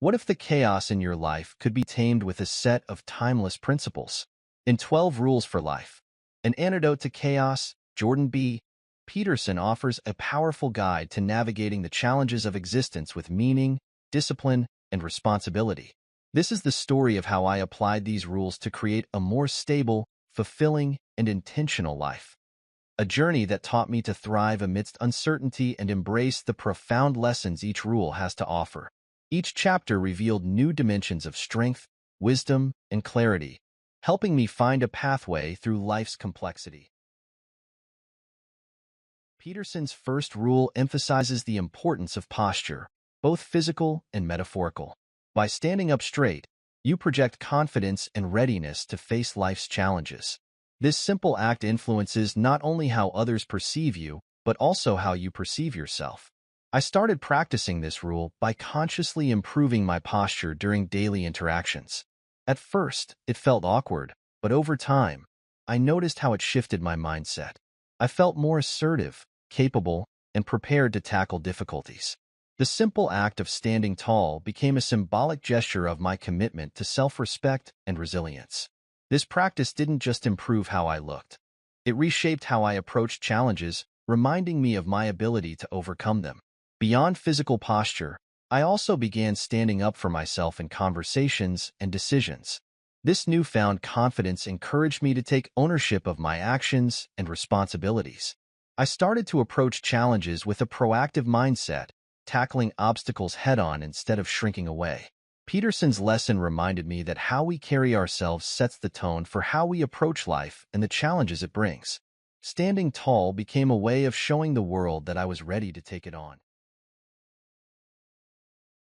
What if the chaos in your life could be tamed with a set of timeless principles? In 12 Rules for Life, An Antidote to Chaos, Jordan B. Peterson offers a powerful guide to navigating the challenges of existence with meaning, discipline, and responsibility. This is the story of how I applied these rules to create a more stable, fulfilling, and intentional life. A journey that taught me to thrive amidst uncertainty and embrace the profound lessons each rule has to offer. Each chapter revealed new dimensions of strength, wisdom, and clarity, helping me find a pathway through life's complexity. Peterson's first rule emphasizes the importance of posture, both physical and metaphorical. By standing up straight, you project confidence and readiness to face life's challenges. This simple act influences not only how others perceive you, but also how you perceive yourself. I started practicing this rule by consciously improving my posture during daily interactions. At first, it felt awkward, but over time, I noticed how it shifted my mindset. I felt more assertive, capable, and prepared to tackle difficulties. The simple act of standing tall became a symbolic gesture of my commitment to self-respect and resilience. This practice didn't just improve how I looked. It reshaped how I approached challenges, reminding me of my ability to overcome them. Beyond physical posture, I also began standing up for myself in conversations and decisions. This newfound confidence encouraged me to take ownership of my actions and responsibilities. I started to approach challenges with a proactive mindset, tackling obstacles head-on instead of shrinking away. Peterson's lesson reminded me that how we carry ourselves sets the tone for how we approach life and the challenges it brings. Standing tall became a way of showing the world that I was ready to take it on.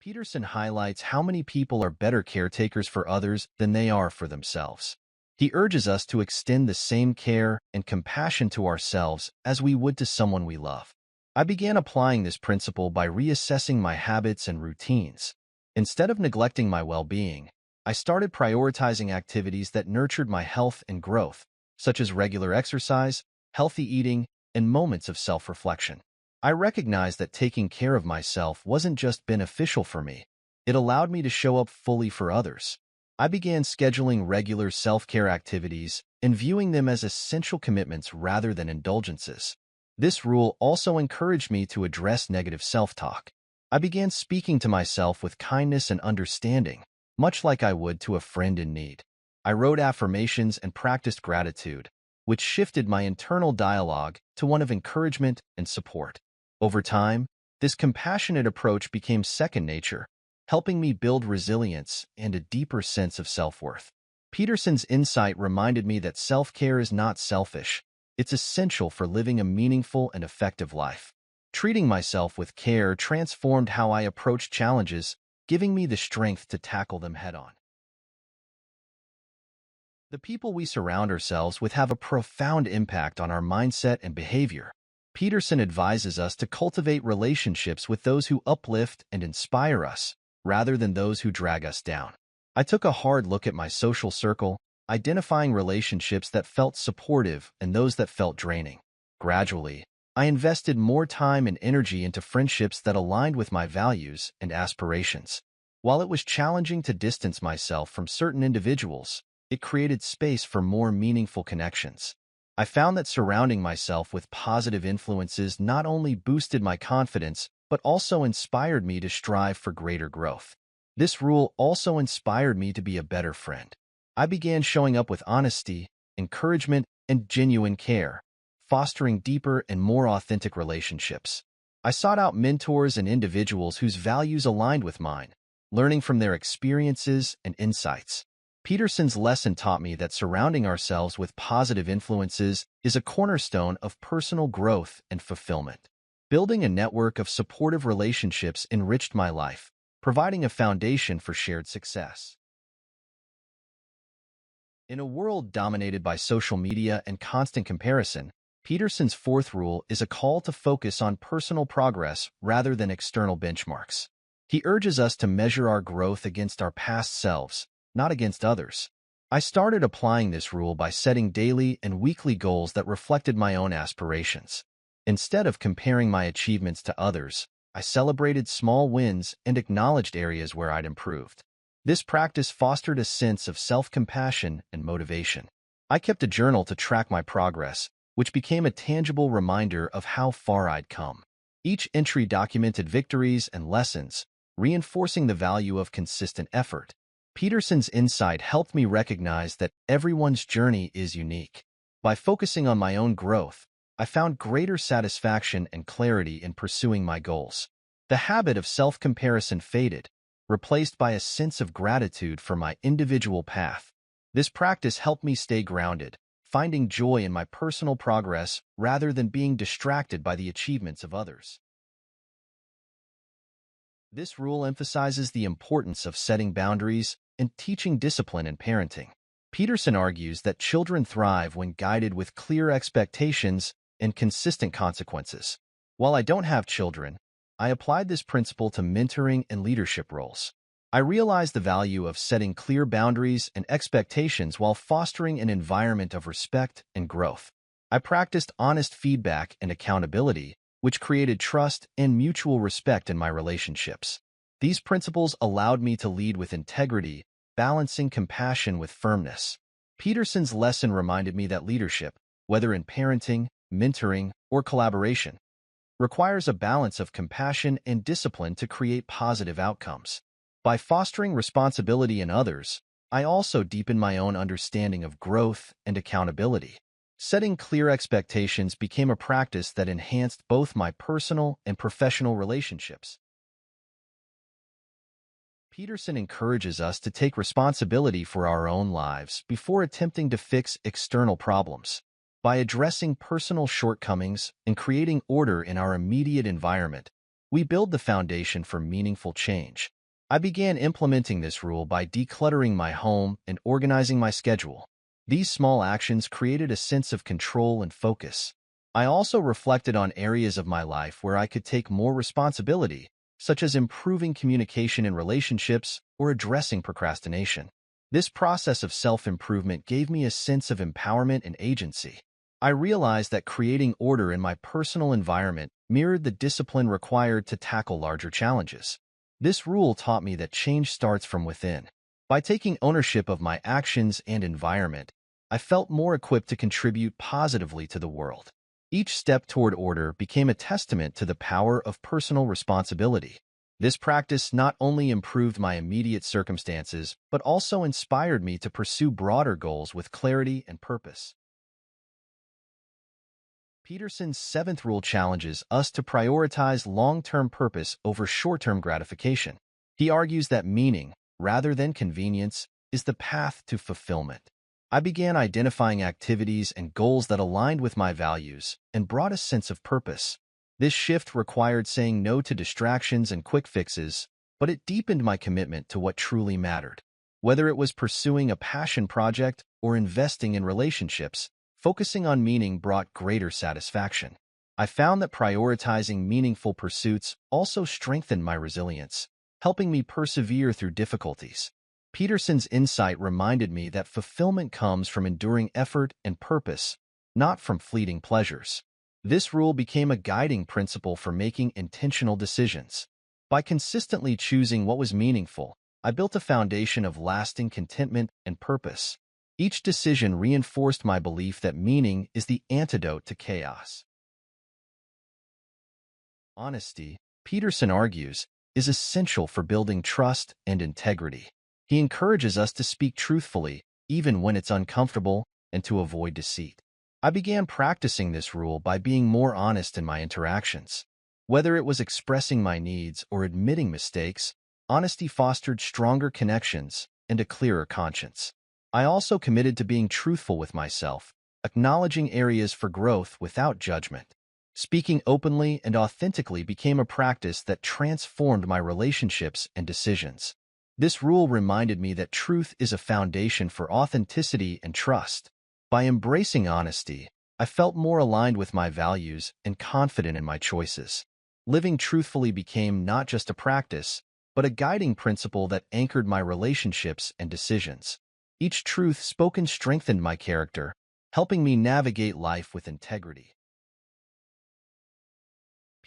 Peterson highlights how many people are better caretakers for others than they are for themselves. He urges us to extend the same care and compassion to ourselves as we would to someone we love. I began applying this principle by reassessing my habits and routines. Instead of neglecting my well-being, I started prioritizing activities that nurtured my health and growth, such as regular exercise, healthy eating, and moments of self-reflection. I recognized that taking care of myself wasn't just beneficial for me, it allowed me to show up fully for others. I began scheduling regular self-care activities and viewing them as essential commitments rather than indulgences. This rule also encouraged me to address negative self-talk. I began speaking to myself with kindness and understanding, much like I would to a friend in need. I wrote affirmations and practiced gratitude, which shifted my internal dialogue to one of encouragement and support. Over time, this compassionate approach became second nature, helping me build resilience and a deeper sense of self-worth. Peterson's insight reminded me that self-care is not selfish. It's essential for living a meaningful and effective life. Treating myself with care transformed how I approached challenges, giving me the strength to tackle them head-on. The people we surround ourselves with have a profound impact on our mindset and behavior. Peterson advises us to cultivate relationships with those who uplift and inspire us, rather than those who drag us down. I took a hard look at my social circle, identifying relationships that felt supportive and those that felt draining. Gradually, I invested more time and energy into friendships that aligned with my values and aspirations. While it was challenging to distance myself from certain individuals, it created space for more meaningful connections. I found that surrounding myself with positive influences not only boosted my confidence, but also inspired me to strive for greater growth. This rule also inspired me to be a better friend. I began showing up with honesty, encouragement, and genuine care, fostering deeper and more authentic relationships. I sought out mentors and individuals whose values aligned with mine, learning from their experiences and insights. Peterson's lesson taught me that surrounding ourselves with positive influences is a cornerstone of personal growth and fulfillment. Building a network of supportive relationships enriched my life, providing a foundation for shared success. In a world dominated by social media and constant comparison, Peterson's fourth rule is a call to focus on personal progress rather than external benchmarks. He urges us to measure our growth against our past selves, not against others. I started applying this rule by setting daily and weekly goals that reflected my own aspirations. Instead of comparing my achievements to others, I celebrated small wins and acknowledged areas where I'd improved. This practice fostered a sense of self-compassion and motivation. I kept a journal to track my progress, which became a tangible reminder of how far I'd come. Each entry documented victories and lessons, reinforcing the value of consistent effort. Peterson's insight helped me recognize that everyone's journey is unique. By focusing on my own growth, I found greater satisfaction and clarity in pursuing my goals. The habit of self-comparison faded, replaced by a sense of gratitude for my individual path. This practice helped me stay grounded, finding joy in my personal progress rather than being distracted by the achievements of others. This rule emphasizes the importance of setting boundaries and teaching discipline in parenting. Peterson argues that children thrive when guided with clear expectations and consistent consequences. While I don't have children, I applied this principle to mentoring and leadership roles. I realized the value of setting clear boundaries and expectations while fostering an environment of respect and growth. I practiced honest feedback and accountability, which created trust and mutual respect in my relationships. These principles allowed me to lead with integrity, balancing compassion with firmness. Peterson's lesson reminded me that leadership, whether in parenting, mentoring, or collaboration, requires a balance of compassion and discipline to create positive outcomes. By fostering responsibility in others, I also deepened my own understanding of growth and accountability. Setting clear expectations became a practice that enhanced both my personal and professional relationships. Peterson encourages us to take responsibility for our own lives before attempting to fix external problems. By addressing personal shortcomings and creating order in our immediate environment, we build the foundation for meaningful change. I began implementing this rule by decluttering my home and organizing my schedule. These small actions created a sense of control and focus. I also reflected on areas of my life where I could take more responsibility, such as improving communication in relationships or addressing procrastination. This process of self-improvement gave me a sense of empowerment and agency. I realized that creating order in my personal environment mirrored the discipline required to tackle larger challenges. This rule taught me that change starts from within. By taking ownership of my actions and environment, I felt more equipped to contribute positively to the world. Each step toward order became a testament to the power of personal responsibility. This practice not only improved my immediate circumstances, but also inspired me to pursue broader goals with clarity and purpose. Peterson's seventh rule challenges us to prioritize long-term purpose over short-term gratification. He argues that meaning, rather than convenience, is the path to fulfillment. I began identifying activities and goals that aligned with my values and brought a sense of purpose. This shift required saying no to distractions and quick fixes, but it deepened my commitment to what truly mattered. Whether it was pursuing a passion project or investing in relationships, focusing on meaning brought greater satisfaction. I found that prioritizing meaningful pursuits also strengthened my resilience, helping me persevere through difficulties. Peterson's insight reminded me that fulfillment comes from enduring effort and purpose, not from fleeting pleasures. This rule became a guiding principle for making intentional decisions. By consistently choosing what was meaningful, I built a foundation of lasting contentment and purpose. Each decision reinforced my belief that meaning is the antidote to chaos. Honesty, Peterson argues, is essential for building trust and integrity. He encourages us to speak truthfully, even when it's uncomfortable, and to avoid deceit. I began practicing this rule by being more honest in my interactions. Whether it was expressing my needs or admitting mistakes, honesty fostered stronger connections and a clearer conscience. I also committed to being truthful with myself, acknowledging areas for growth without judgment. Speaking openly and authentically became a practice that transformed my relationships and decisions. This rule reminded me that truth is a foundation for authenticity and trust. By embracing honesty, I felt more aligned with my values and confident in my choices. Living truthfully became not just a practice, but a guiding principle that anchored my relationships and decisions. Each truth spoken strengthened my character, helping me navigate life with integrity.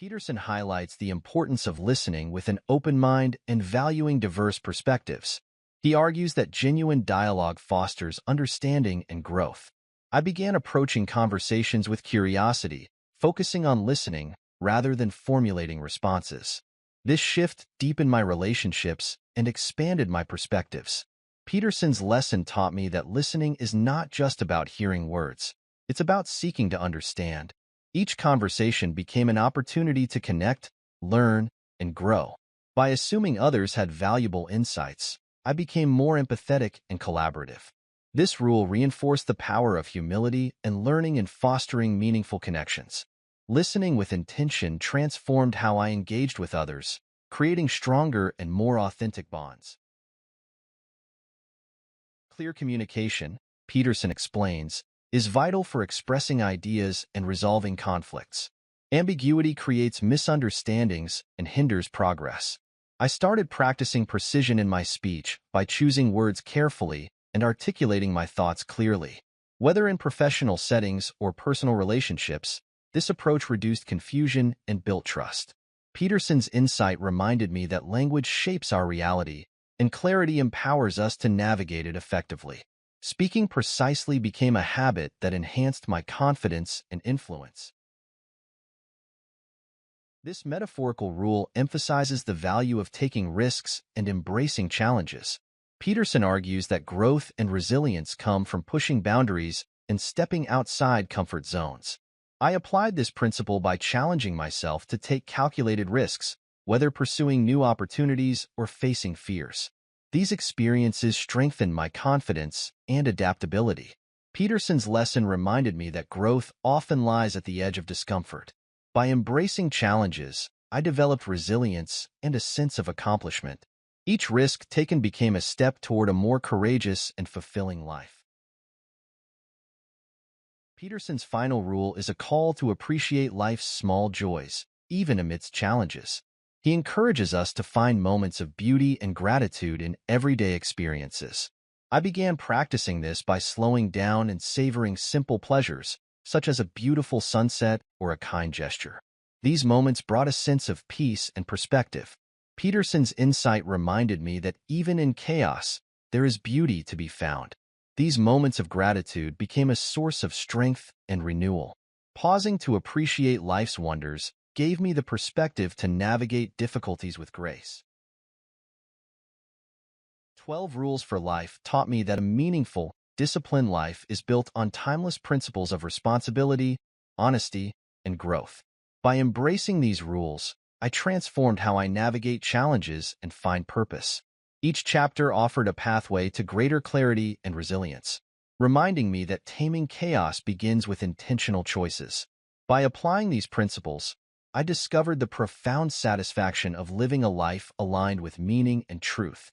Peterson highlights the importance of listening with an open mind and valuing diverse perspectives. He argues that genuine dialogue fosters understanding and growth. I began approaching conversations with curiosity, focusing on listening rather than formulating responses. This shift deepened my relationships and expanded my perspectives. Peterson's lesson taught me that listening is not just about hearing words. It's about seeking to understand. Each conversation became an opportunity to connect, learn, and grow. By assuming others had valuable insights, I became more empathetic and collaborative. This rule reinforced the power of humility and learning in fostering meaningful connections. Listening with intention transformed how I engaged with others, creating stronger and more authentic bonds. Clear communication, Peterson explains, is vital for expressing ideas and resolving conflicts. Ambiguity creates misunderstandings and hinders progress. I started practicing precision in my speech by choosing words carefully and articulating my thoughts clearly. Whether in professional settings or personal relationships, this approach reduced confusion and built trust. Peterson's insight reminded me that language shapes our reality, and clarity empowers us to navigate it effectively. Speaking precisely became a habit that enhanced my confidence and influence. This metaphorical rule emphasizes the value of taking risks and embracing challenges. Peterson argues that growth and resilience come from pushing boundaries and stepping outside comfort zones. I applied this principle by challenging myself to take calculated risks, whether pursuing new opportunities or facing fears. These experiences strengthened my confidence and adaptability. Peterson's lesson reminded me that growth often lies at the edge of discomfort. By embracing challenges, I developed resilience and a sense of accomplishment. Each risk taken became a step toward a more courageous and fulfilling life. Peterson's final rule is a call to appreciate life's small joys, even amidst challenges. He encourages us to find moments of beauty and gratitude in everyday experiences. I began practicing this by slowing down and savoring simple pleasures, such as a beautiful sunset or a kind gesture. These moments brought a sense of peace and perspective. Peterson's insight reminded me that even in chaos, there is beauty to be found. These moments of gratitude became a source of strength and renewal. Pausing to appreciate life's wonders gave me the perspective to navigate difficulties with grace. 12 Rules for Life taught me that a meaningful, disciplined life is built on timeless principles of responsibility, honesty, and growth. By embracing these rules, I transformed how I navigate challenges and find purpose. Each chapter offered a pathway to greater clarity and resilience, reminding me that taming chaos begins with intentional choices. By applying these principles, I discovered the profound satisfaction of living a life aligned with meaning and truth.